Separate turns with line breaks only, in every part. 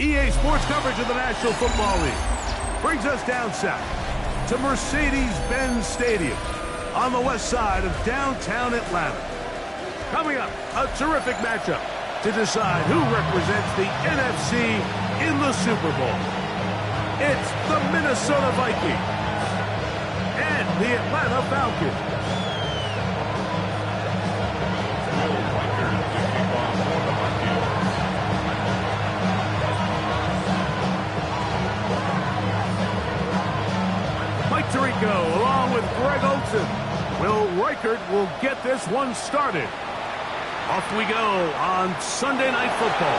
EA Sports coverage of the National Football League brings us down south to Mercedes-Benz Stadium on the west side of downtown Atlanta. Coming up, a terrific matchup to decide who represents the NFC in the Super Bowl. It's the Minnesota Vikings and the Atlanta Falcons. Tirico along with Greg Olsen. Will Reichert will get this one started. Off we go on Sunday Night Football.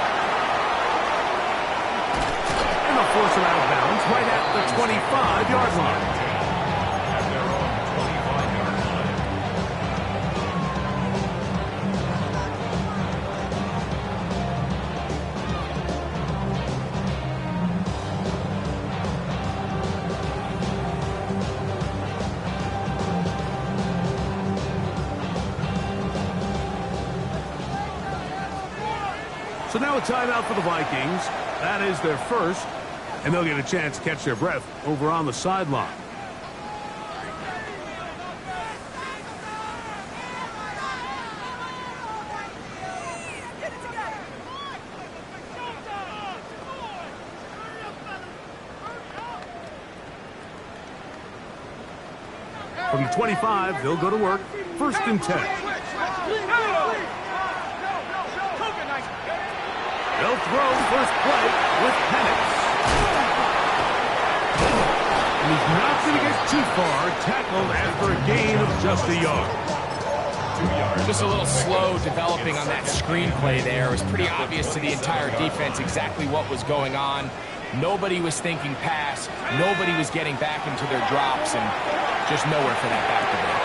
And they'll force him out of bounds right at the 25-yard line. So now a timeout for the Vikings. That is their first, and they'll get a chance to catch their breath over on the sideline. From the 25, they'll go to work. 1st and 10. They'll throw first play with Penix. And he's not going to get too far, tackled after a gain of just a yard.
2 yards. Just a little slow developing on that screenplay there. It was pretty obvious to the entire defense exactly what was going on. Nobody was thinking pass. Nobody was getting back into their drops, and just nowhere for that back to go.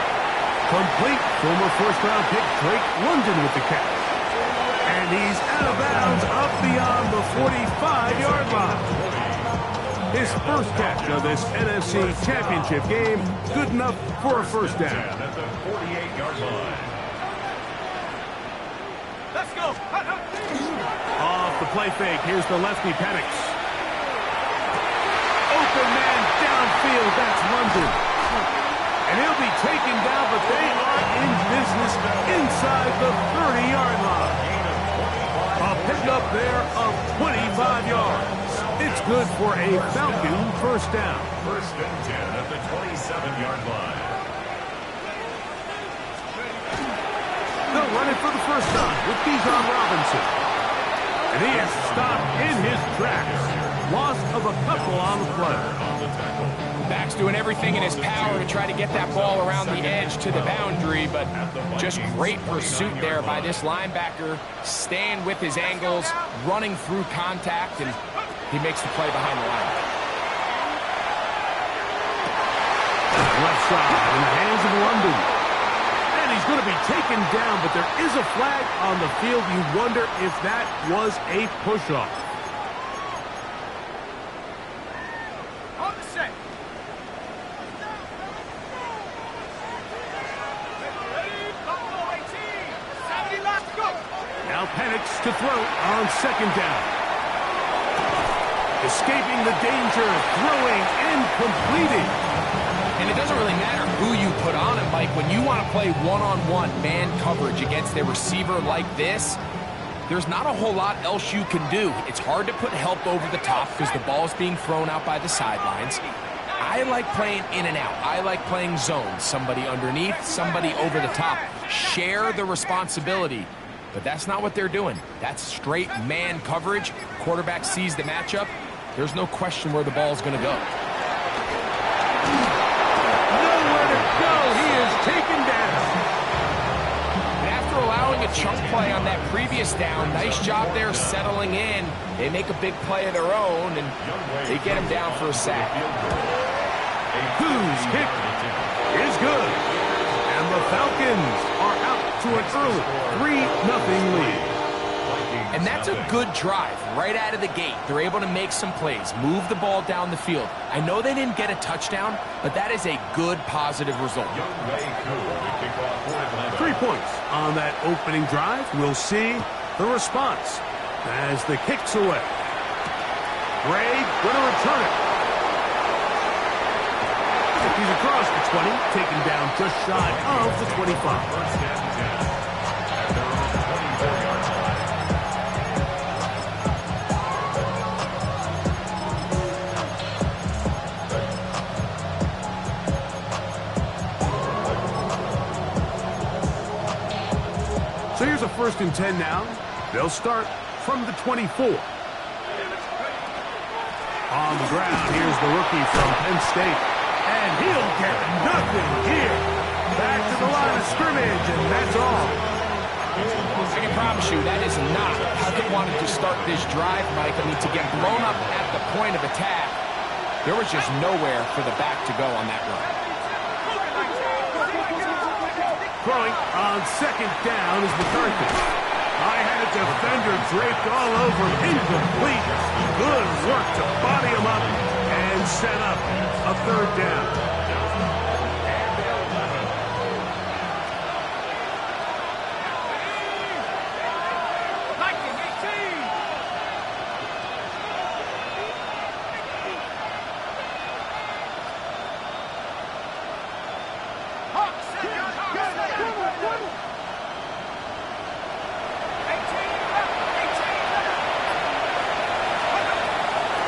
Complete. Former first-round pick Drake London with the catch. And he's out of bounds up beyond the 45-yard line. His first catch of this NFC Championship game, good enough for a first down.
At the 48-yard line.
Let's go. Off the play fake, here's the lefty Penix. Open man downfield, that's London. And he'll be taken down, but they are in business inside the 30-yard line. A pickup there of 25 yards. It's good for a Falcon first down.
1st and 10 at the 27-yard line.
They'll run it for the first time with Bijan Robinson. And he is stopped in his tracks. Loss of a couple on the play.
Back's doing everything in his power to try to get that ball around the edge to the boundary, but just great pursuit there by this linebacker, staying with his angles, running through contact, and he makes the play behind the line.
Left side in the hands of London. And he's going to be taken down, but there is a flag on the field. You wonder if that was a push-off. Now Penix to throw on 2nd down. Escaping the danger, throwing and completing.
And it doesn't really matter who you put on him, Mike. When you want to play one-on-one man coverage against a receiver like this, there's not a whole lot else you can do. It's hard to put help over the top because the ball is being thrown out by the sidelines. I like playing in and out. I like playing zone. Somebody underneath, somebody over the top. Share the responsibility. But that's not what they're doing. That's straight man coverage. Quarterback sees the matchup. There's no question where the ball's going to go.
Nowhere to go. He is taken down.
And after allowing a chunk play on that previous down, nice job there settling in. They make a big play of their own, and they get him down for a sack.
Whose kick is good. And the Falcons are out to an early 3-0 lead.
And that's a good drive right out of the gate. They're able to make some plays, move the ball down the field. I know they didn't get a touchdown, but that is a good, positive result.
3 points on that opening drive. We'll see the response as the kick's away. Gray going to return it. He's across the 20, taken down just shy of the 25.
First down 10 at their own 24-yard line.
So here's a 1st and 10 now. They'll start from the 24. On the ground, here's the rookie from Penn State. And he'll get nothing here. Back to the line of scrimmage, and that's all.
I can promise you that is not how they wanted to start this drive, Mike. I mean, to get blown up at the point of attack, there was just nowhere for the back to go on that run.
Throwing on 2nd down is McCarthy. I had a defender draped all over him. Incomplete. Good work to body him up and set up a 3rd down.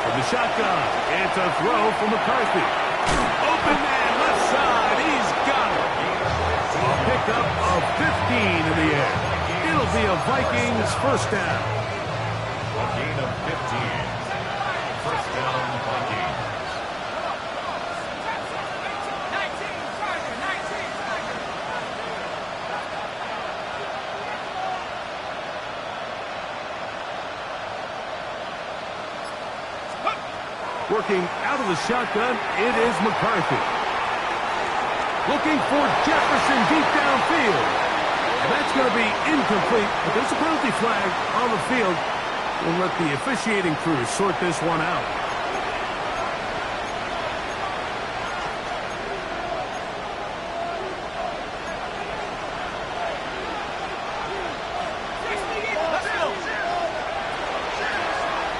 The shotgun. It's a throw for McCarthy. Open man, left side. He's got it. A pickup of 15 in the air. It'll be a Vikings 1st down.
A gain of 15. First down, Vikings.
Working out of the shotgun, it is McCarthy. Looking for Jefferson deep downfield. And that's going to be incomplete, but there's a penalty flag on the field. We'll let the officiating crew sort this one out.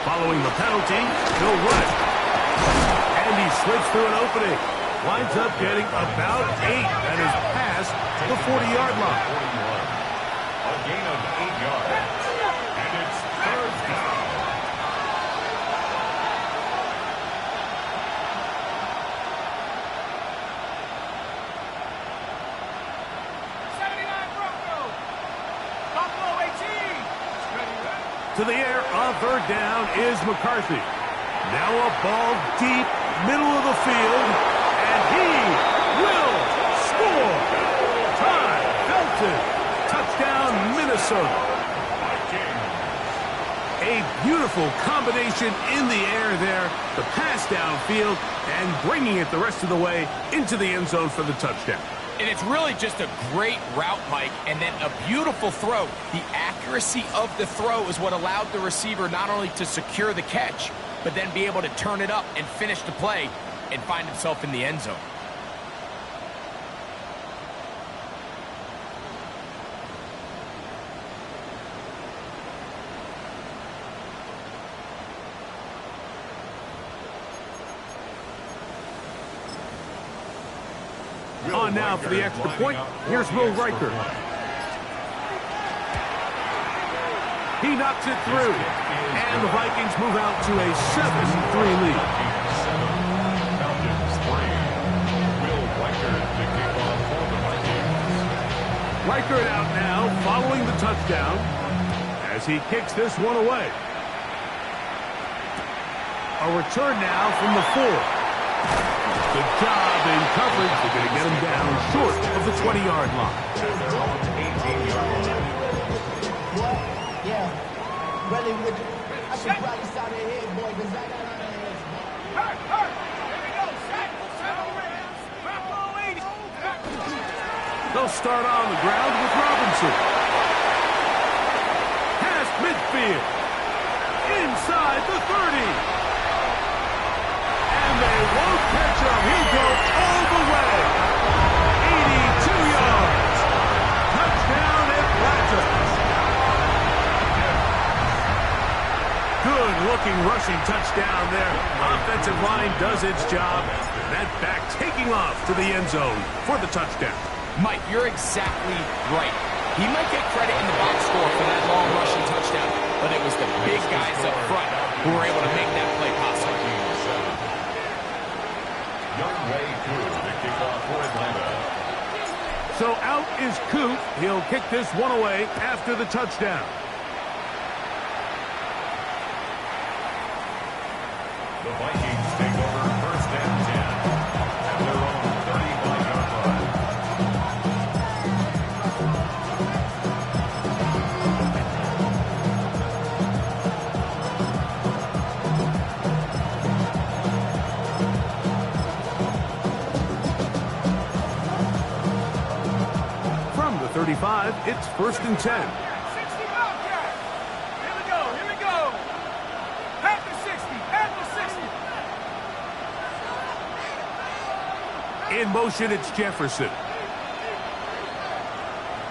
Following the penalty, he'll run it. And he slips through an opening. Winds up getting about 8. That is past the 40-yard line.
41. A gain of 8 yards. And it's 3rd down.
To the air on 3rd down is McCarthy. Now a ball deep, middle of the field, and he will score. Ty Felton, touchdown Minnesota. A beautiful combination in the air there, the pass downfield, and bringing it the rest of the way into the end zone for the touchdown.
And it's really just a great route, Mike, and then a beautiful throw. The accuracy of the throw is what allowed the receiver not only to secure the catch, but then be able to turn it up and finish the play and find himself in the end zone.
On now for the extra point. Here's Will Riker. He knocks it through. And the Vikings move out to a 7-3 lead.
Falcons 3. Will Riker to kick off for the Vikings.
Riker out now, following the touchdown, as he kicks this one away. A return now from the 4. Good job in coverage. They're going to get him down short of the 20-yard line.
At their own 18-yard line.
Yeah. Really, I should probably start their head, boy, because I got on their heads. Hurt. Here we go.
They'll start on the ground with Robinson. Past midfield. Inside the 30. And they won't catch him. He'll go all the way. 82 yards. Touchdown Atlanta. Good-looking rushing touchdown there. Offensive line does its job. That back taking off to the end zone for the touchdown.
Mike, you're exactly right. He might get credit in the box score for that long rushing touchdown, but it was the big guys up front who were able to make that play possible.
Young way through the kickoff for Atlanta.
So out is Coop. He'll kick this one away after the touchdown.
The Vikings take over first and 10 at their own 35-yard line.
From the 35, it's first and 10. In motion, it's Jefferson.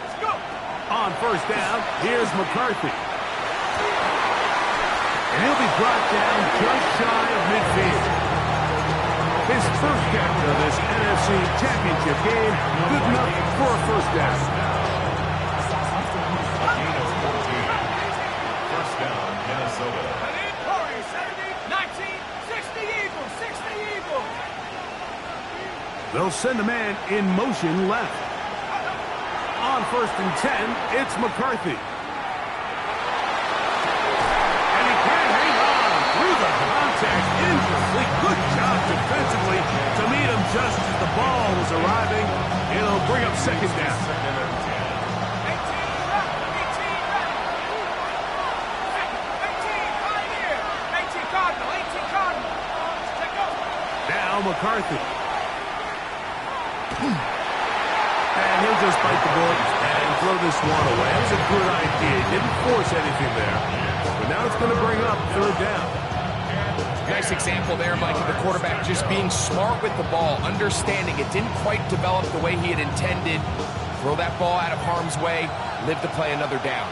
Let's go. On first down, here's McCarthy. And he'll be brought down just shy of midfield. His first catch of this NFC Championship game, good enough for a first down.
A gain of 14. First down, Minnesota.
19, 60 Eagles, 60 Eagles.
They'll send a man in motion left. On first and 10, it's McCarthy. And he can't hang on through the contact. Incomplete. Good job defensively to meet him just as the ball was arriving. It'll bring up second down.
Second and 10.
Now McCarthy. And he'll just bite the bullet and throw this one away. That was a good idea. Didn't force anything there. But now it's going to bring up third down.
Nice example there, Mike, of the quarterback just being smart with the ball, understanding it didn't quite develop the way he had intended. Throw that ball out of harm's way, live to play another down.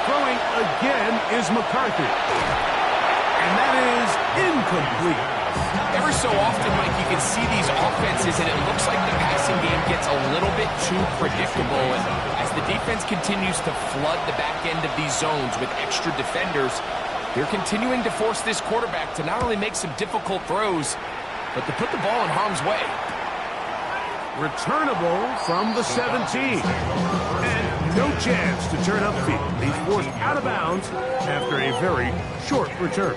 Throwing again is McCarthy. And that is incomplete.
Every so often, Mike, you can see these offenses, and it looks like the passing game gets a little bit too predictable. And as the defense continues to flood the back end of these zones with extra defenders, they're continuing to force this quarterback to not only make some difficult throws, but to put the ball in harm's way.
Returnable from the 17. And no chance to turn upfield. He's forced out of bounds after a very short return.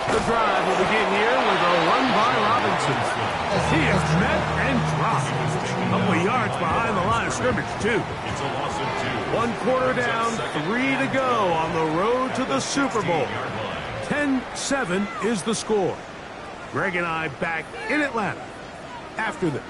The drive will begin here with a run by Robinson. He is met and dropped. A couple of yards behind the line of scrimmage, too.
It's a loss of 2.
1 quarter down, 3 to go on the road to the Super Bowl. 10-7 is the score. Greg and I back in Atlanta after this.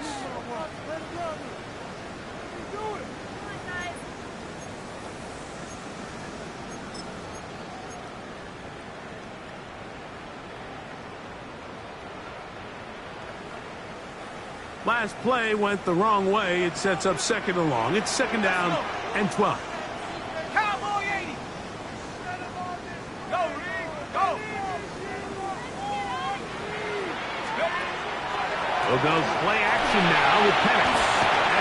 Last play went the wrong way. It sets up second and long. It's second down and 12.
Cowboy 80. Go, Rick, go.
We'll go play action now with Penix.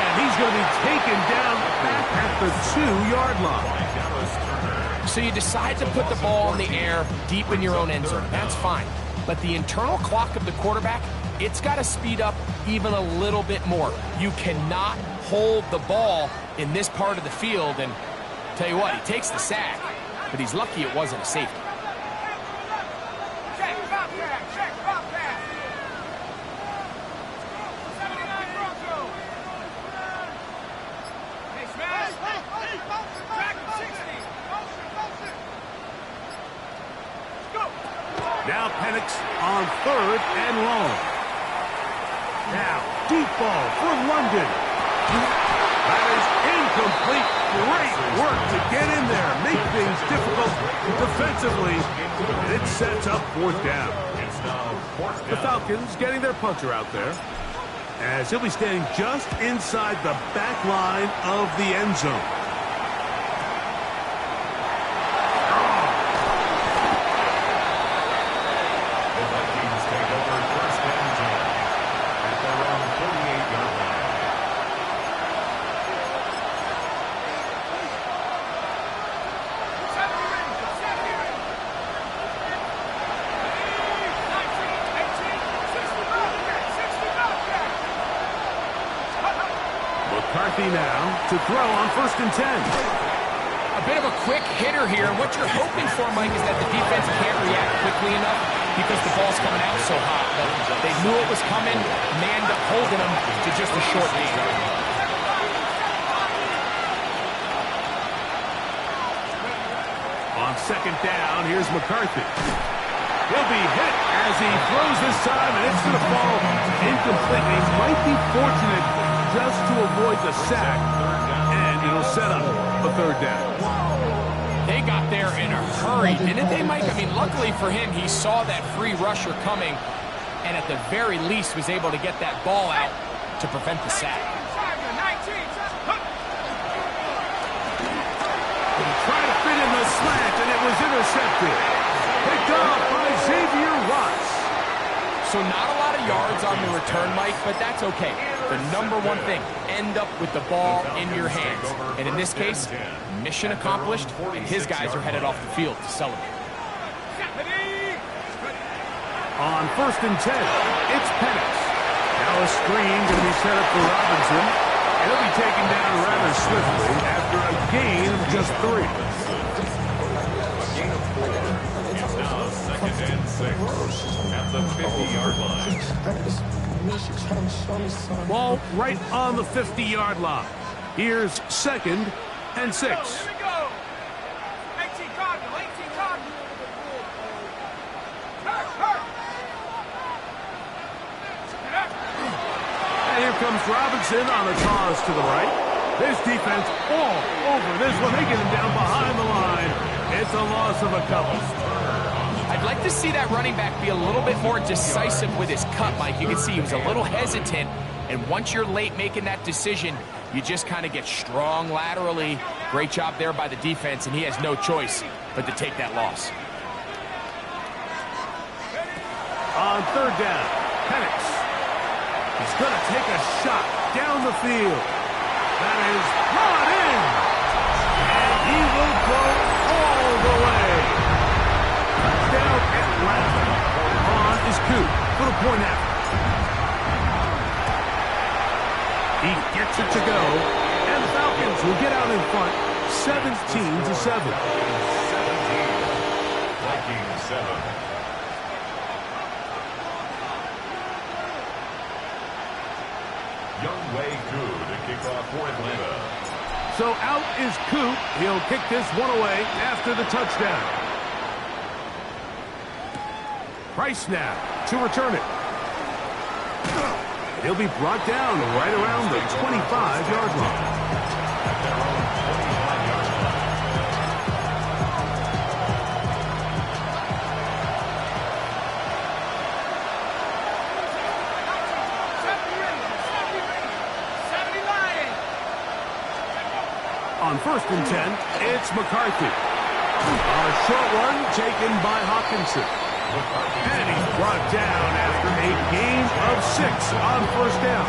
And he's going to be taken down back at the 2-yard line.
So you decide to put the ball in the air deep in your own end zone. That's fine. But the internal clock of the quarterback, it's got to speed up even a little bit more. You cannot hold the ball in this part of the field. And tell you what, he takes the sack, but he's lucky it wasn't a safety.
Check, Bobcat, check, Bobcat. 79 Bronco. Hey, Smash. Track 60. Go.
Now Penix on 3rd and long. Now, deep ball for London. That is incomplete. Great work to get in there, make things difficult defensively, and it sets up 4th down. The Falcons getting their punter out there, as he'll be standing just inside the back line of the end zone.
The Vikings take over 1st and 10 at their own 48-yard line.
McCarthy now to throw on 1st and 10.
A bit of a quick hitter here, and what you're hoping for, Mike, is that the defense can't react quickly enough because the ball's coming out so hot. But they knew it was coming, manned up holding them to just a short gain.
On 2nd down, here's McCarthy. He'll be hit as he throws this time, and it's going to fall incomplete. He might be fortunate just to avoid the sack, and it'll set up a 3rd down.
They got there in a hurry, didn't they, Mike? I mean, luckily for him, he saw that free rusher coming, and at the very least was able to get that ball out to prevent the sack.
He tried to fit in the slant, and it was intercepted. Picked off by Xavier Watts.
So not a lot of yards on the return, Mike, but that's okay. The number one thing, end up with the ball in your hands. And in this case, mission accomplished, and his guys are headed off the field to celebrate.
On 1st and 10, it's Penix. Now a screen going to be set up for Robinson. And he'll be taken down rather swiftly after a gain of just 3.
Gain of 4. It's now 2nd and 6 at the 50-yard line.
Ball right on the 50-yard line. Here's 2nd and 6.
Here we go. 18 Cardinal, 18 Cardinal.
And here comes Robinson on the toss to the right. This defense all over this one. They get him down behind the line. It's a loss of a couple.
I'd like to see that running back be a little bit more decisive with his cut, Mike. You can see he was a little hesitant, and once you're late making that decision, you just kind of get strong laterally. Great job there by the defense, and he has no choice but to take that loss.
On 3rd down, Penix. He's going to take a shot down the field. That is brought in. And he will go all the way. Touchdown Atlanta. On is Coop for the point after. He gets it to go. And the Falcons will get out in front 17-7.
17. Vikings 7. Young Wei Koo to kick off for Atlanta.
So out is Coop. He'll kick this one away after the touchdown. Price now to return it. He'll be brought down right around the 25-yard line.
At their own 25-yard line.
On 1st and 10, it's McCarthy. A short one taken by Hawkinson. And he's brought down after a gain of 6 on 1st down.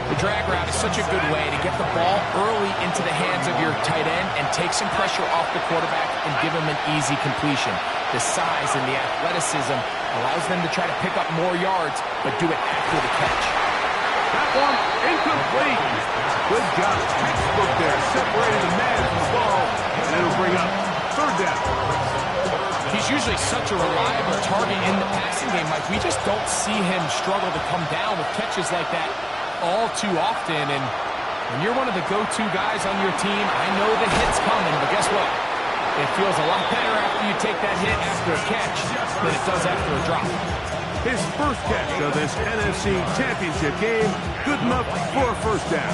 The drag route is such a good way to get the ball early into the hands of your tight end and take some pressure off the quarterback and give him an easy completion. The size and the athleticism allows them to try to pick up more yards, but do it after the catch.
That one incomplete. Good job. Textbook there. Separated the man from the ball. And it'll bring up 3rd down.
He's usually such a reliable target in the passing game, Mike. We just don't see him struggle to come down with catches like that all too often. And when you're one of the go-to guys on your team, I know the hit's coming, but guess what? It feels a lot better after you take that hit after a catch than it does after a drop.
His first catch of this NFC Championship game, good enough for a first down.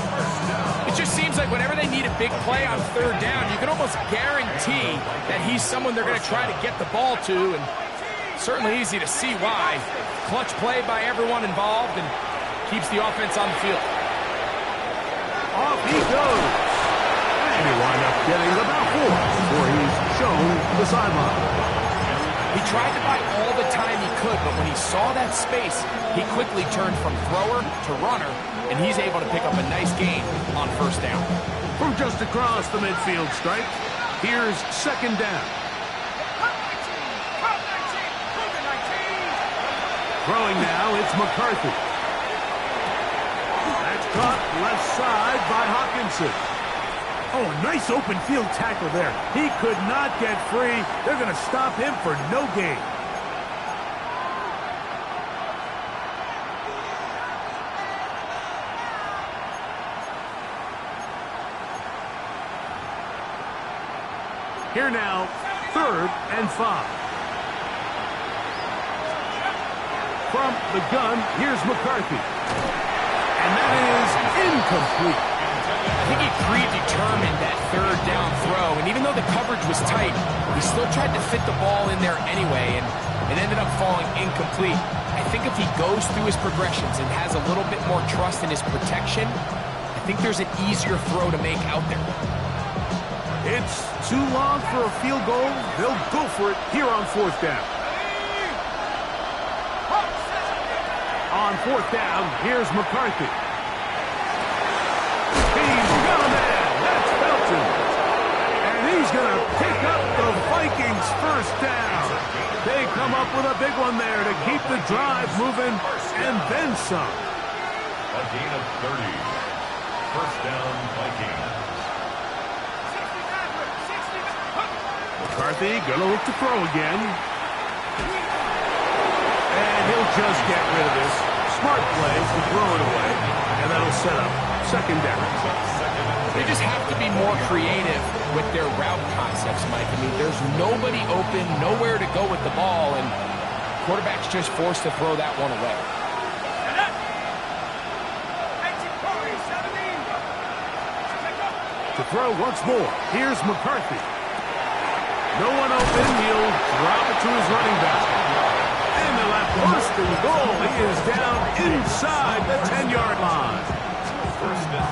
It just seems like whenever they need a big play on third down, you can almost guarantee that he's someone they're going to try to get the ball to, and certainly easy to see why. Clutch play by everyone involved and keeps the offense on the field.
Off he goes. And he wound up getting about 4 before he's shown the sideline.
He tried to buy all the time he could, but when he saw that space, he quickly turned from thrower to runner, and he's able to pick up a nice gain on first down.
From just across the midfield stripe, here's second down. Throwing now, it's McCarthy. That's caught left side by Hawkinson. Oh, a nice open field tackle there. He could not get free. They're going to stop him for no gain. Here now, 3rd and 5. From the gun, here's McCarthy. And that is incomplete.
I think he predetermined that third down throw, and even though the coverage was tight, he still tried to fit the ball in there anyway, and it ended up falling incomplete. I think if he goes through his progressions and has a little bit more trust in his protection, I think there's an easier throw to make out there.
It's too long for a field goal. They'll go for it here on 4th down. On 4th down, here's McCarthy. He's got a man. That's Felton. And he's going to pick up the Vikings' first down. They come up with a big one there to keep the drive moving and then some.
A gain of 30. First down, Vikings.
McCarthy going to look to throw again. And he'll just get rid of this. Smart play to throw it away. And that'll set up second down.
They just have to be more creative with their route concepts, Mike. I mean, there's nobody open, nowhere to go with the ball, and quarterback's just forced to throw that one away.
To throw once more, here's McCarthy. No one open, he'll drop it to his running back. And the left first and goal. He is down inside the 10-yard line.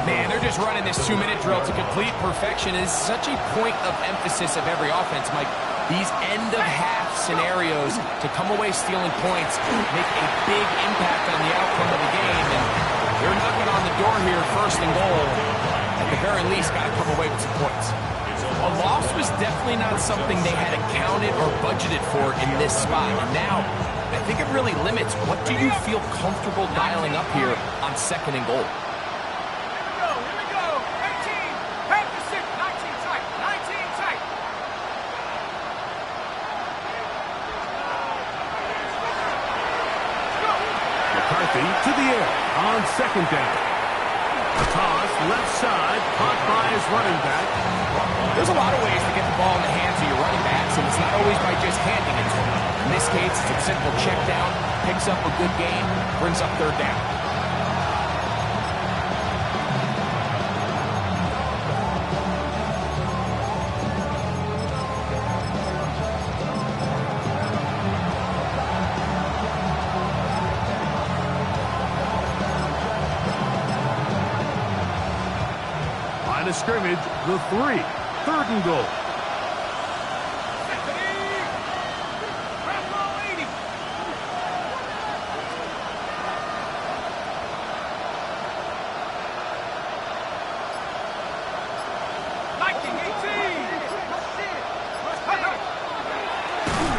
Man, they're just running this 2-minute drill to complete perfection. It is such a point of emphasis of every offense, Mike. These end-of-half scenarios to come away stealing points make a big impact on the outcome of the game. And they're knocking on the door here, first and goal. At the very least, got to come away with some points. A loss was definitely not something they had accounted or budgeted for in this spot. And now, I think it really limits what do you feel comfortable dialing up here on second and goal.
To the air on second down. A toss, left side, caught by his running back.
There's a lot of ways to get the ball in the hands of your running backs, and it's not always by just handing it to them. In this case, it's a simple check down, picks up a good gain, brings up third down.
Line of scrimmage, the 3. Third and goal.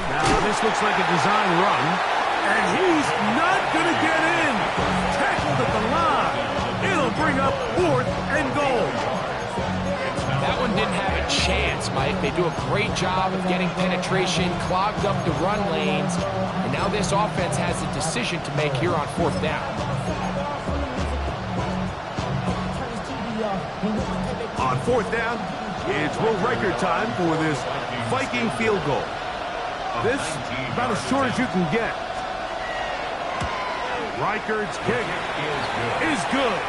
Now this looks like a design run, and he's not going to get in. Tackled at the line. It'll bring up 4th and goal.
That one didn't have a chance, Mike. They do a great job of getting penetration, clogged up the run lanes, and now this offense has a decision to make here on 4th down.
On 4th down, It's Will Riker time for this Viking field goal. This about as short as you can get. Riker's kick is good.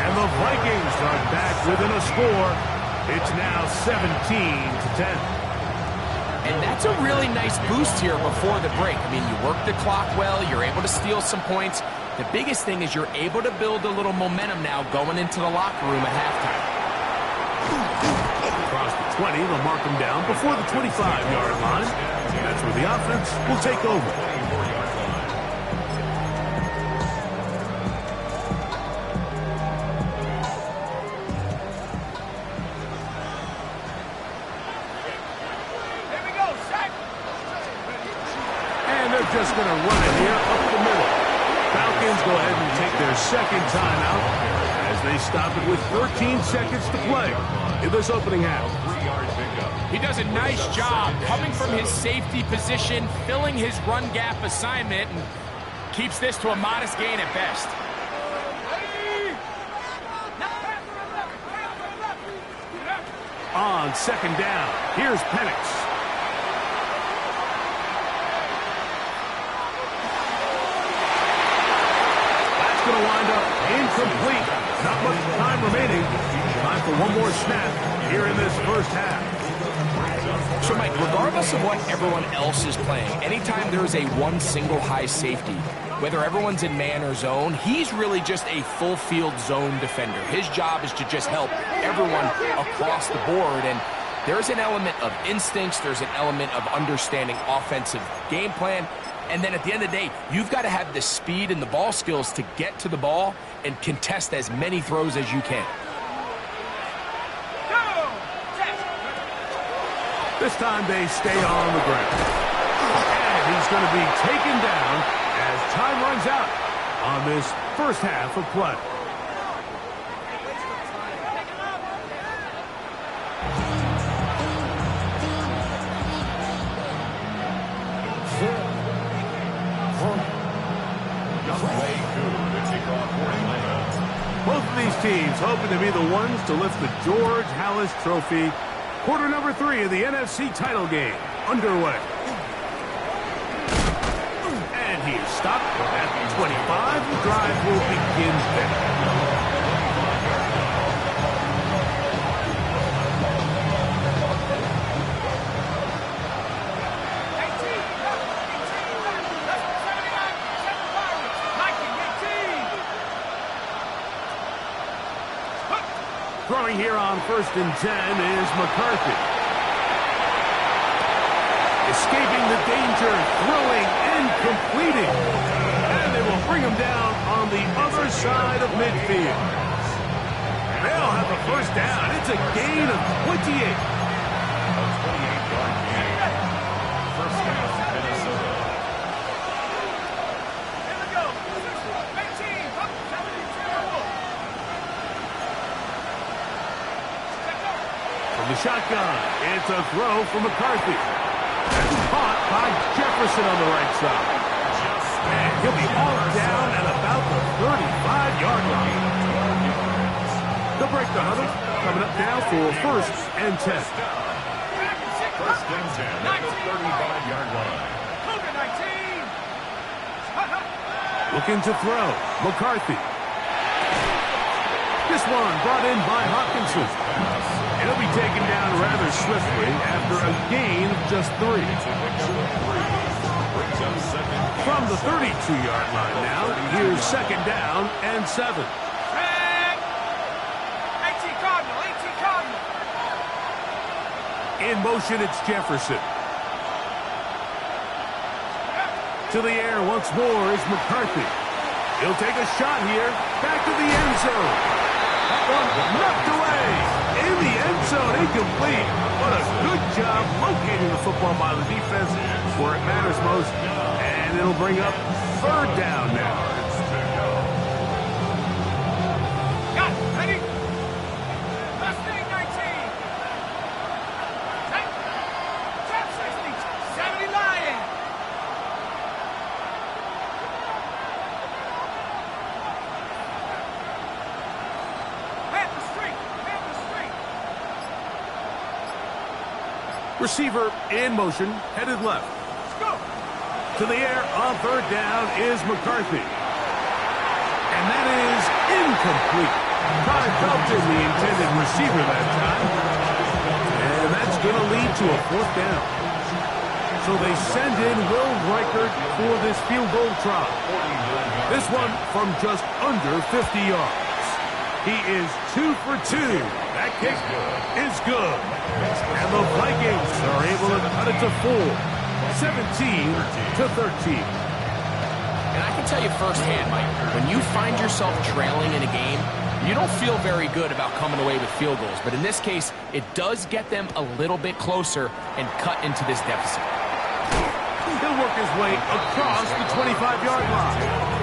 And the Vikings are back within a score. It's now 17-10.
And that's a really nice boost here before the break. I mean, you work the clock well, you're able to steal some points. The biggest thing is you're able to build a little momentum now going into the locker room at halftime.
Across the 20, they'll mark them down before the 25-yard line. That's where the offense will take over. Just going to run it here up the middle. Falcons go ahead and take their second timeout as they stop it with 13 seconds to play in this opening half.
He does a nice job coming from his safety position, filling his run gap assignment, and keeps this to a modest gain at best.
On second down, here's Penix. Going to wind up incomplete. Not much time remaining. Time for one more snap here in this first half.
So, Mike, regardless of what everyone else is playing, anytime there is a one single high safety, whether everyone's in man or zone, he's really just a full field zone defender. His job is to just help everyone across the board. And there's an element of instincts. There's an element of understanding offensive game plan. And then at the end of the day, you've got to have the speed and the ball skills to get to the ball and contest as many throws as you can.
This time they stay on the ground. And he's going to be taken down as time runs out on this first half of play. Both of these teams hoping to be the ones to lift the George Halas Trophy. Quarter number 3 of the NFC title game underway. And he is stopped at the 25. The drive will begin there. Throwing here on 1st and 10 is McCarthy. Escaping the danger, throwing and completing. And they will bring him down on the other side of midfield. They'll have the first down. It's a gain of 28.
A 28-yard gain. First down, Minnesota.
The shotgun. It's a throw for McCarthy. That's caught by Jefferson on the right side. And he'll be hauled down at about the 35-yard line. They'll break the huddle. Coming up now for 1st and 10.
First and 10 at the 35-yard line.
Looking to throw. McCarthy. This one brought in by Hawkinson. He'll be taken down rather swiftly after a gain of just 3. From the 32-yard line now, here's 2nd down and 7. In motion, it's Jefferson. To the air once more is McCarthy. He'll take a shot here. Back to the end zone. That one knocked away. In the end zone, incomplete. What a good job locating the football by the defense where it matters most. And it'll bring up 3rd down now.
Got it. Ready? Mustang 19. Top 60. 70 Lion.
Receiver in motion, headed left. To the air on third down is McCarthy. And that is incomplete. Ty Felton, the intended receiver that time. And that's going to lead to a fourth down. So they send in Will Reichert for this field goal try. This one from just under 50 yards. He is 2 for 2. That kick is good. And the Vikings are able to cut it to 4. 17-13.
And I can tell you firsthand, Mike, when you find yourself trailing in a game, you don't feel very good about coming away with field goals. But in this case, it does get them a little bit closer and cut into this deficit.
He'll work his way across the 25-yard line.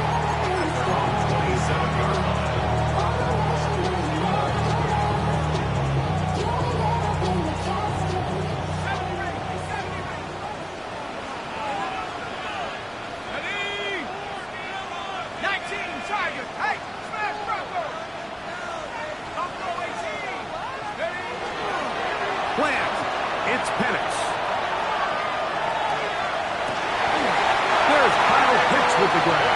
It's Penix. There's Kyle Pitts with the grab.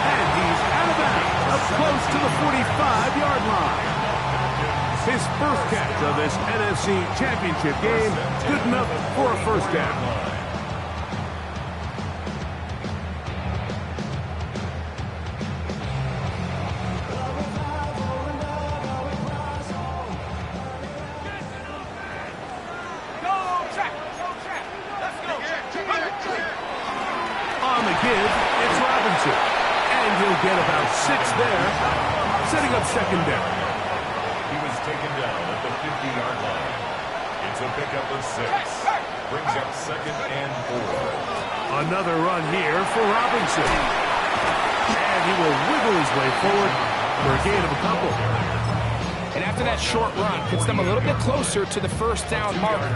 And he's out of bounds, up close to the 45-yard line. His first catch of this NFC Championship game, good enough for a first down. It's Robinson, and he'll get about 6 there, setting up second down.
He was taken down at the 50-yard line. It's a pickup of 6. Brings up second and 4.
Another run here for Robinson. And he will wiggle his way forward for a gain of a couple.
And after that short run, puts them a little bit closer to the first down marker.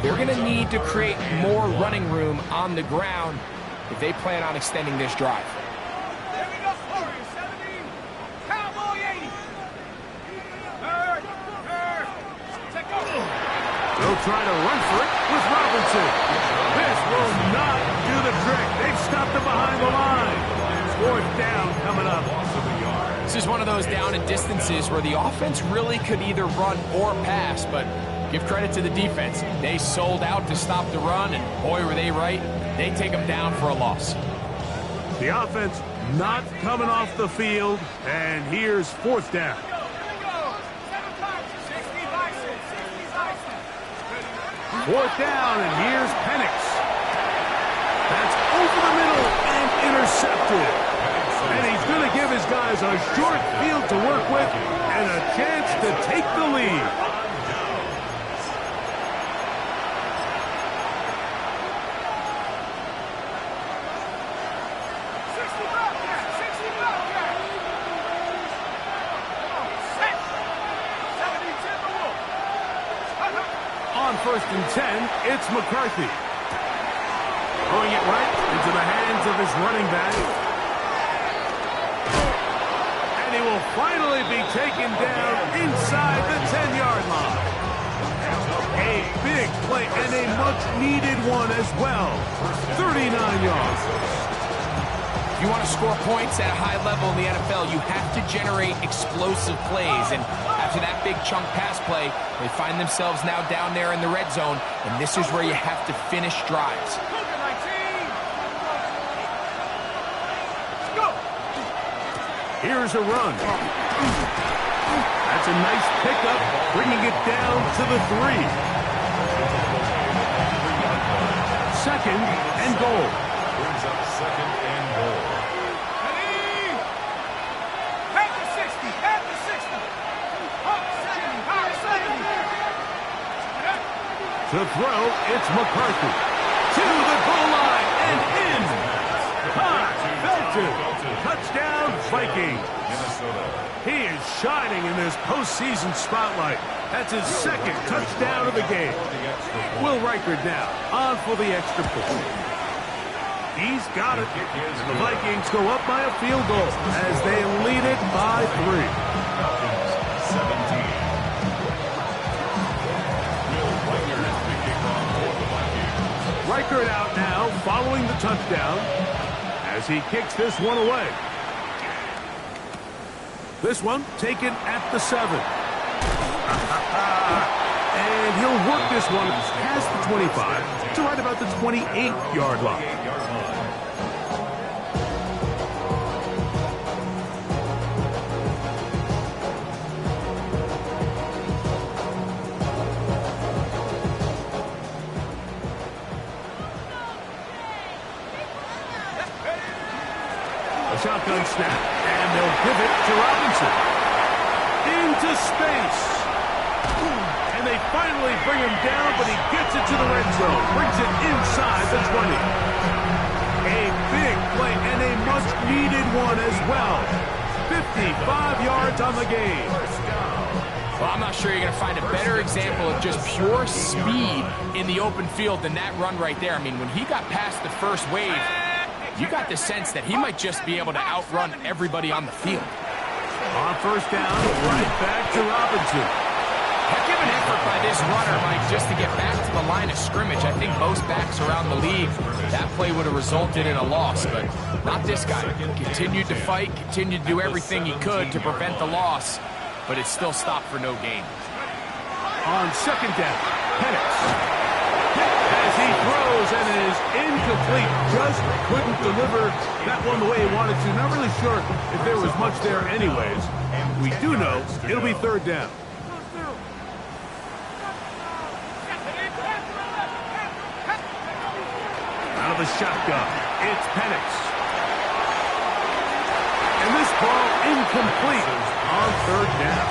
They're going to need to create more running room on the ground if they plan on extending this drive.
There we go, 70, Cowboy 80. Take over.
They'll try to run for it with Robinson. This will not do the trick. They've stopped him behind the line. Fourth down coming up.
This is one of those down and distances where the offense really could either run or pass, but give credit to the defense. They sold out to stop the run, and boy, were they right. They take them down for a loss.
The offense not coming off the field, and here's fourth down. Fourth down, and here's Penix. That's over the middle and intercepted. And he's going to give his guys a short field to work with and a chance to take the lead. On first and 10, it's McCarthy. Throwing it right into the hands of his running back. And he will finally be taken down inside the 10-yard line. A big play and a much-needed one as well. 39 yards.
If you want to score points at a high level in the NFL, you have to generate explosive plays. And after that big chunk pass play, they find themselves now down there in the red zone, and this is where you have to finish drives.
Here's a run. That's a nice pickup, bringing it down to the 3. Second and goal.
Brings up second and goal.
To throw, it's McCarthy. To the goal line and in. Felton. Touchdown, Vikings. He is shining in this postseason spotlight. That's his second touchdown of the game. Will Reichert now on for the extra point. He's got it. And the Vikings go up by a field goal as they lead it by 3.
Falcons 17. Will Reichert is picking
following the touchdown as he kicks this one away. This one taken at the 7. And he'll work this one past the 25 to right about the 28-yard line. A shotgun snap, and they'll give it to Robinson. Into space. And they finally bring him down, but he gets it to the red zone. Brings it inside the 20. A big play and a much-needed one as well. 55 yards on the game.
Well, I'm not sure you're going to find a better example of just pure speed in the open field than that run right there. I mean, when he got past the first wave, you got the sense that he might just be able to outrun everybody on the field.
On first down, right back to Robinson.
Heck of an effort by this runner, Mike, just to get back to the line of scrimmage. I think most backs around the league, that play would have resulted in a loss, but not this guy. Continued to fight, continued to do everything he could to prevent the loss, but it still stopped for no gain.
On second down, Penix. As he throws and it is incomplete, just couldn't deliver that one the way he wanted to. Not really sure if there was much there anyways. We do know it'll be third down. Out of the shotgun, it's Penix. And this ball incomplete on third down.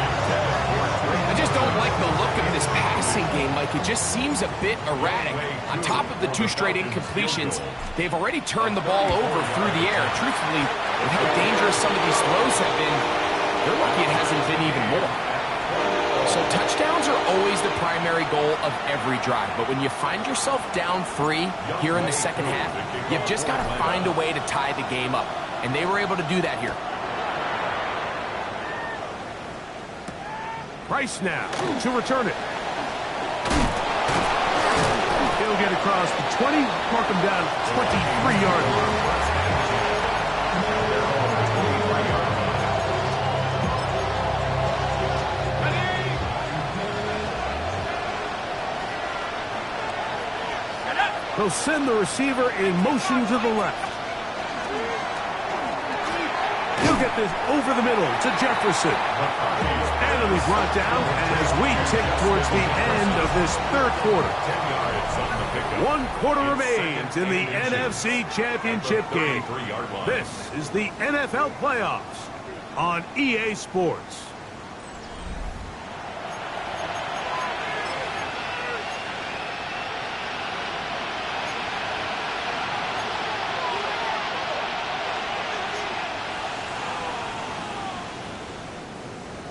I just don't like the look of this passing game, Mike. It just seems a bit erratic. On top of the 2 straight incompletions, they've already turned the ball over through the air. Truthfully, with how dangerous some of these throws have been, they're lucky it hasn't been even more. So touchdowns are always the primary goal of every drive. But when you find yourself down 3 here in the second half, you've just got to find a way to tie the game up. And they were able to do that here.
Price now to return it. He'll get across the 20, mark him down 23-yard line. They'll send the receiver in motion to the left. He'll get this over the middle to Jefferson. And it'll be brought down as we tick towards the end of this third quarter. 1 quarter remains in the NFC Championship game. This is the NFL Playoffs on EA Sports.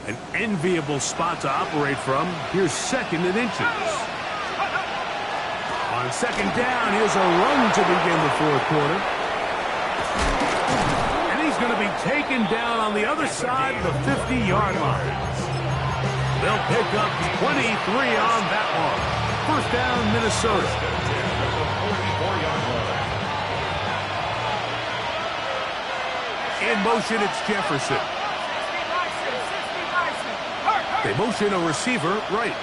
An enviable spot to operate from. Here's second and inches. On second down, here's a run to begin the fourth quarter. And he's going to be taken down on the other side of the 50-yard line. They'll pick up 23 on that one. First down, Minnesota. In motion, it's Jefferson. They motion a receiver right.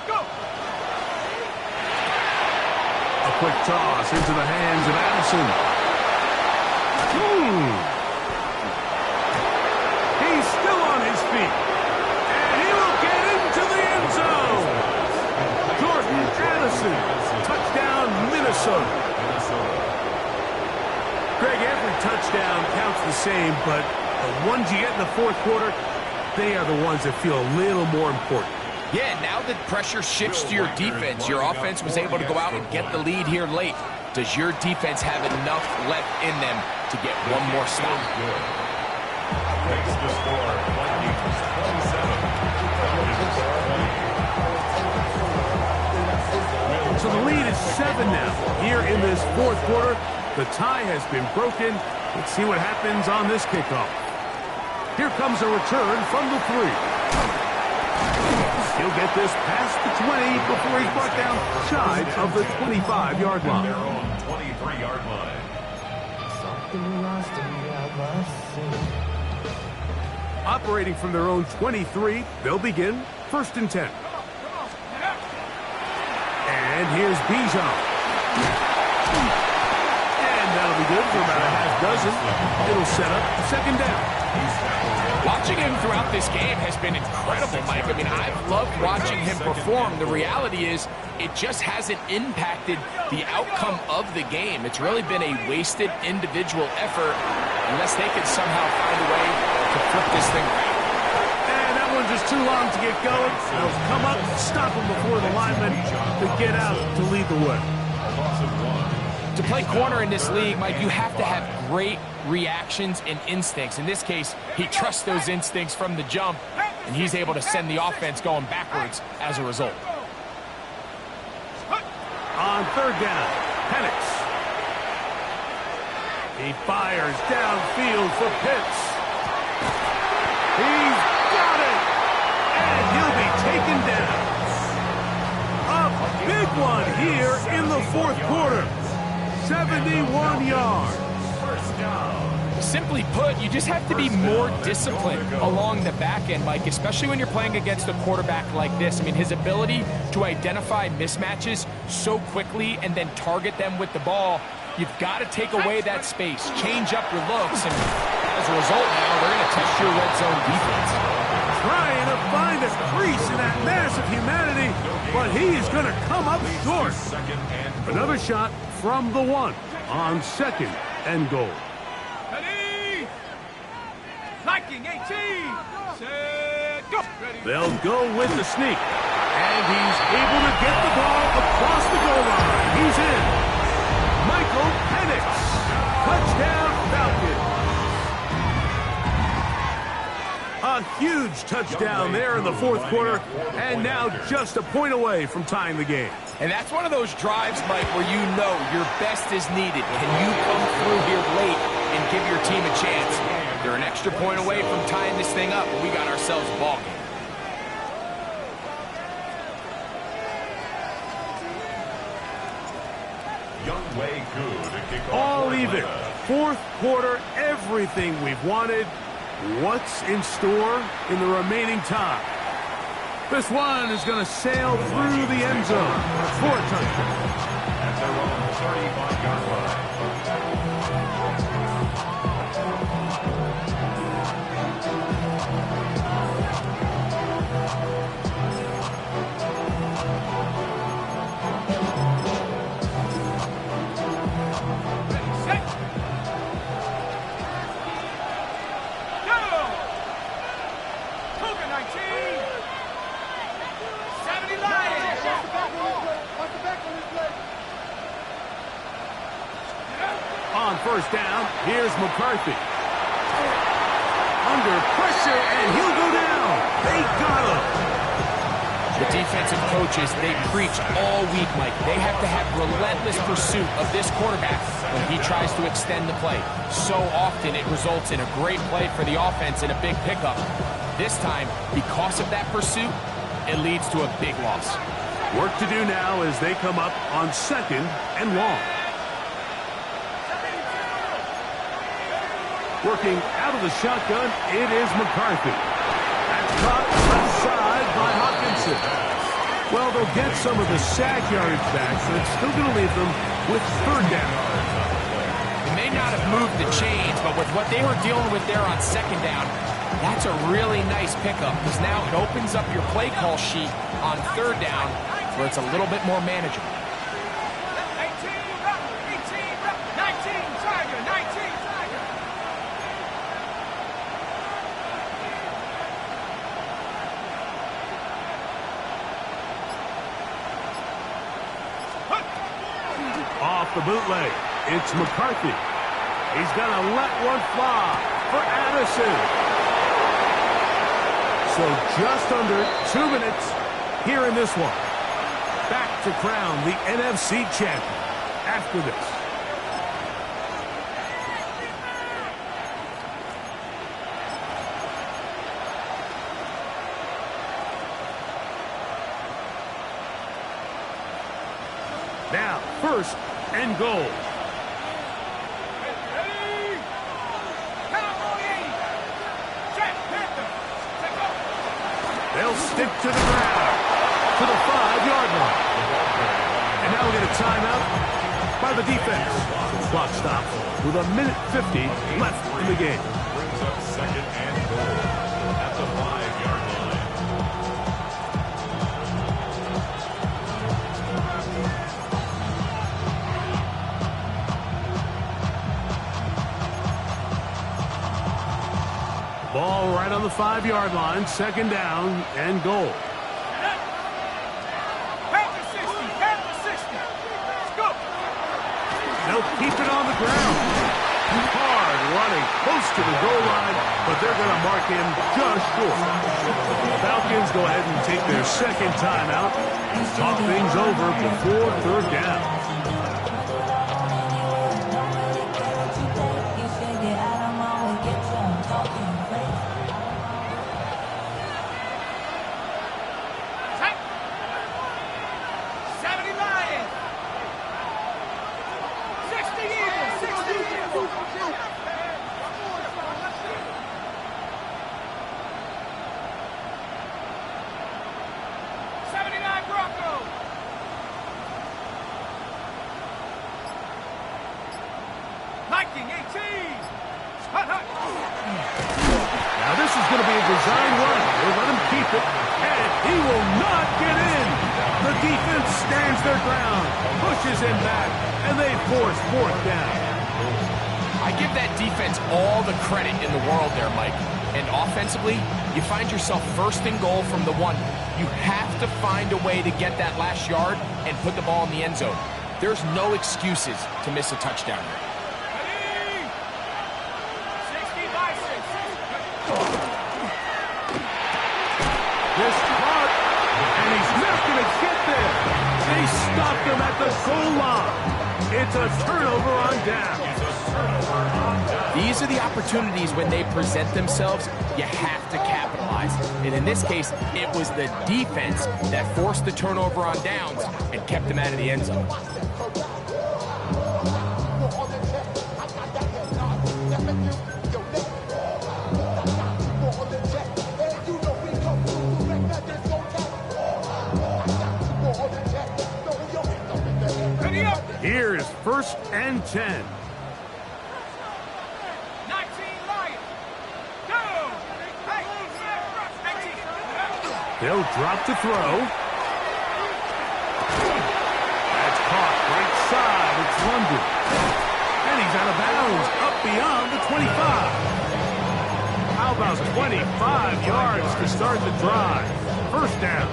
Go.
A quick toss into the hands of Addison. He's still on his feet. And he will get into the end zone. Jordan Addison. Touchdown, Minnesota. Greg, every touchdown counts the same, but the ones you get in the fourth quarter, they are the ones that feel a little more important.
Yeah, now that pressure shifts to your defense, your offense was able to go out and get the lead here late. Does your defense have enough left in them to get one more stop?
Makes the score Vikings 27.
So the lead is 7 now. Here in this fourth quarter, the tie has been broken. Let's see what happens on this kickoff. Here comes a return from the 3. He'll get this past the 20 before he's brought down shy of the 25-yard line.
Their own 23-yard line.
Operating from their own 23, they'll begin 1st and 10. And here's Bijan. And that'll be good for about a half dozen. It'll set up 2nd down.
Watching him throughout this game has been incredible, Mike. I mean, I've loved watching him perform. The reality is it just hasn't impacted the outcome of the game. It's really been a wasted individual effort unless they can somehow find a way to flip this thing around.
And that one's just too long to get going. They'll come up, stop him before the lineman to get out to lead the way.
To play corner in this league, Mike, you have to have great reactions and instincts. In this case, he trusts those instincts from the jump, and he's able to send the offense going backwards as a result.
On 3rd down, Penix. He fires downfield for Pitts. He's got it! And he'll be taken down. A big one here in the 4th quarter. 71 yards.
First down.
Simply put, you just have to be more disciplined along the back end, Mike, especially when you're playing against a quarterback like this. I mean, his ability to identify mismatches so quickly and then target them with the ball, you've got to take away that space, change up your looks, and as a result now, they're going to test your red zone defense.
Trying to find a crease in that mass of humanity, but he is going to come up short. Another shot from the 1 on 2nd and goal.
Ready? Liking 18. Set, go. Ready.
They'll go with the sneak. And he's able to get the ball across the goal line. He's in. Michael Penix. Touchdown Falcons. A huge touchdown there in the 4th quarter. And now just a point away from tying the game.
And that's one of those drives, Mike, where you know your best is needed. Can you come through here late and give your team a chance? They're an extra point away from tying this thing up, and we got ourselves a ball game.
All even. 4th quarter, everything we've wanted. What's in store in the remaining time? This one is going to sail through the end zone for a touchdown.
At their own 35-yard line.
On 1st down, here's McCarthy. Under pressure, and he'll go down. They got him.
The defensive coaches, they preach all week, Mike. They have to have relentless pursuit of this quarterback when he tries to extend the play. So often it results in a great play for the offense and a big pickup. This time, because of that pursuit, it leads to a big loss.
Work to do now as they come up on 2nd and long. Working out of the shotgun, it is McCarthy. That's caught outside by Hawkinson. Well, they'll get some of the sack yardage back, but it's still going to leave them with 3rd down.
They may not have moved the chains, but with what they were dealing with there on 2nd down, that's a really nice pickup because now it opens up your play call sheet on 3rd down where it's a little bit more manageable.
18, 19, Tiger, 19, Tiger.
Off the bootleg, it's McCarthy. He's going to let one fly for Addison. So just under 2 minutes here in this one. Back to crown the NFC champion after this. Now, first and goal. They'll stick to the ground, to the 5-yard line. And now we'll get a timeout by the defense. Clock stops with 1:50 left in the game.
Brings up second and goal at the 5-yard line.
Ball right on the 5-yard line, second down and goal. They'll keep it on the ground. Hard running, close to the goal line, but they're going to mark him just short. The Falcons go ahead and take their second timeout and talk things over before third down. Now this is going to be a design run. They'll let him keep it, and he will not get in. The defense stands their ground, pushes him back, and they force fourth down.
I give that defense all the credit in the world there, Mike. And offensively, you find yourself first and goal from the 1. You have to find a way to get that last yard and put the ball in the end zone. There's no excuses to miss a touchdown here.
This caught, and he's not going to get there. They stopped him at the goal line. It's a turnover on down.
These are the opportunities when they present themselves, you have to capitalize. And in this case, it was the defense that forced the turnover on downs and kept them out of the end zone.
Here is first and 10.
19 Lions. Go!
They'll drop to throw. That's caught right side. It's London. And he's out of bounds up beyond the 25. How about 25 yards to start the drive? First down.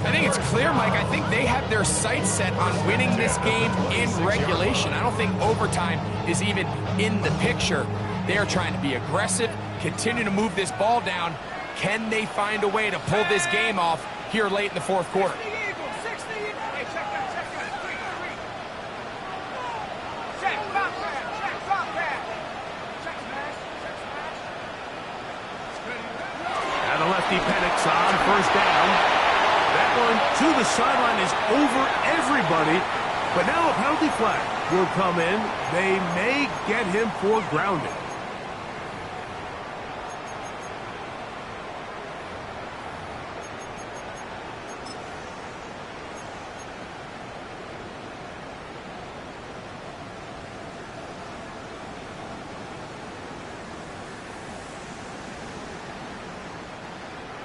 I think it's clear, Mike. I think they have their sights set on winning this game in regulation. I don't think overtime is even in the picture. They are trying to be aggressive, continue to move this ball down. Can they find a way to pull this game off here late in the fourth quarter?
And the lefty Penix on first down. That one to the sideline is over everybody. But now a penalty flag will come in. They may get him for grounding.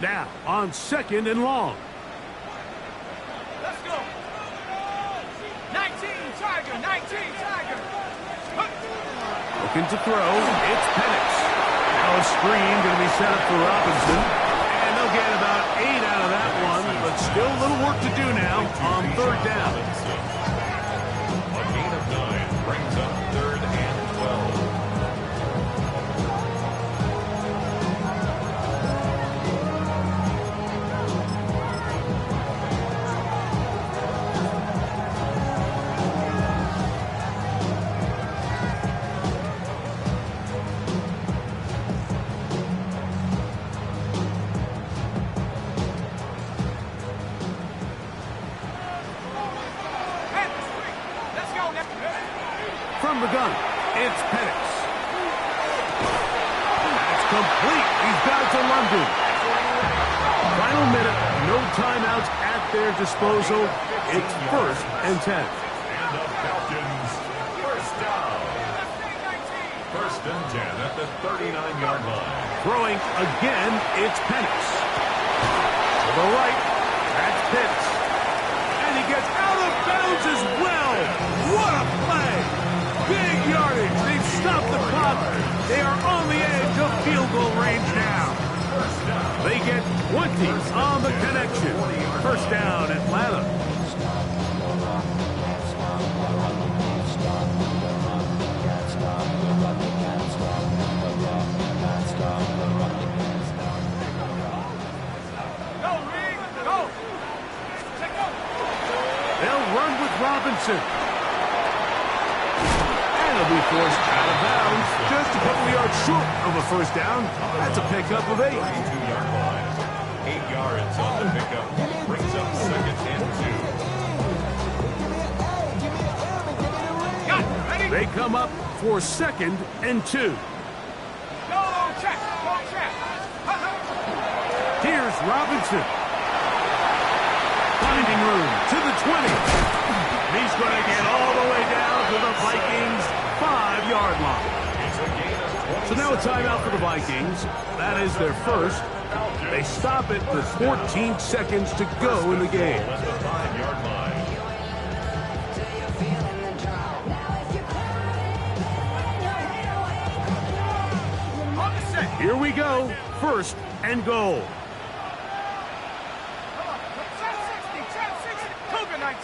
Now on second and long.
Let's go. 19 Tiger, 19 Tiger.
Looking to throw. It's Penix. Now a screen going to be set up for Robinson. And they'll get about 8 out of that one. But still a little work to do now on third down.
A gain of 9 brings up third and 12.
From the gun, it's Penix. That's complete. He's got it to London. Final minute, no timeouts at their disposal. It's 1st and 10.
And the Falcons, first down. 1st and 10 at the 39-yard line.
Throwing again, it's Penix. To the right, that's Pitts. And he gets out of bounds as well. What a play. Big yardage. They've stopped the clock. They are on the edge of field goal range now. They get 20 on the connection. 1st down, Atlanta. They'll run with Robinson. And he'll be forced out of bounds. Just a couple of yards short of a 1st down. That's a pickup of 8.
32-yard line. 8 yards on the pickup. Brings up 2nd and 2.
They come up for 2nd and 2.
Go, check. Go, check.
Here's Robinson. Finding room to the 20. He's going to get all the way down to the Vikings' 5-yard line. So now a timeout for the Vikings. That is their first. They stop it with 14 seconds to go in the game.
At the 5-yard line.
On the set.
Here we go. 1st and goal.
19,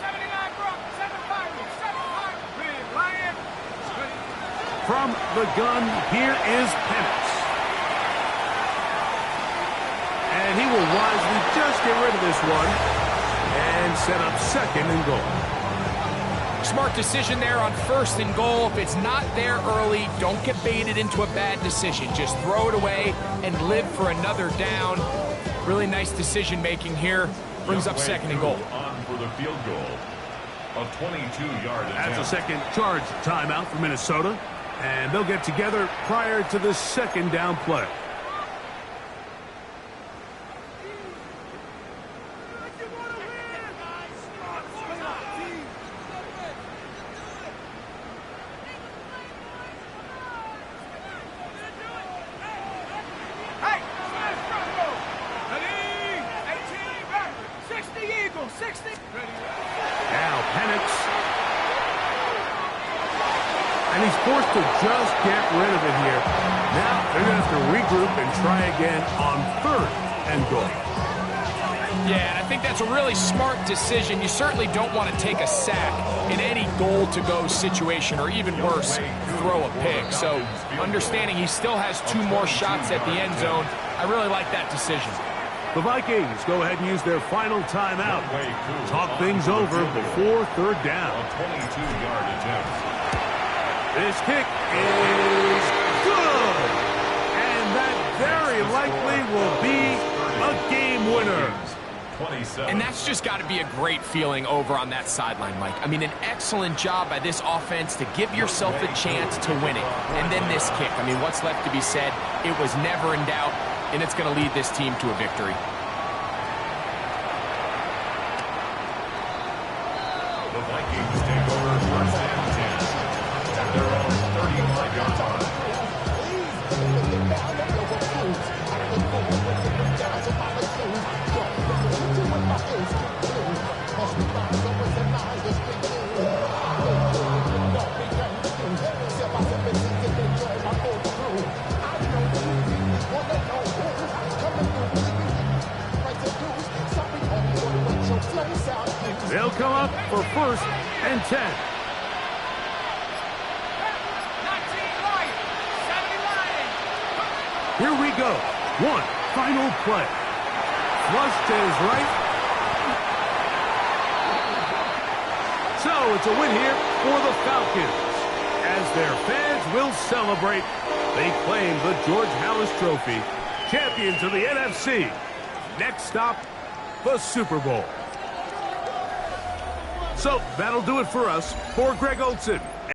79 Brock, 75, 75, Big Lion.
From the gun, here is Penix. And he will wisely just get rid of this one and set up 2nd and goal.
Smart decision there on 1st and goal. If it's not there early, don't get baited into a bad decision. Just throw it away and live for another down. Really nice decision making here. Brings up 2nd and goal.
On for the field goal. A 22-yard attempt.
That's a second charge timeout for Minnesota. And they'll get together prior to the 2nd down play.
Hey, smash Bronco. Ready, 18, back, 60 Eagles, 60. Ready.
Now Penix. And he's forced to just get rid of it here. Now they're going to have to regroup and try again on 3rd and goal.
Yeah, and I think that's a really smart decision. You certainly don't want to take a sack in any goal-to-go situation, or even worse, throw a pick. So understanding he still has 2 more shots at the end zone, I really like that decision.
The Vikings go ahead and use their final timeout. Talk things over before 3rd down.
A 22-yard attempt.
This kick is good. And that very likely will be a game winner.
27.
And that's just got to be a great feeling over on that sideline, Mike. I mean, an excellent job by this offense to give yourself a chance to win it. And then this kick. I mean, what's left to be said? It was never in doubt, and it's going to lead this team to a victory.
The Vikings take over 1st and 10. At their own 35-yard line.
They'll come up for 1st and 10.
19 Lions, 70 Lions.
Here we go. One final play. Flush to his right. So it's a win here for the Falcons. As their fans will celebrate, they claim the George Halas Trophy. Champions of the NFC. Next stop, the Super Bowl. So that'll do it for us. For Greg Olson,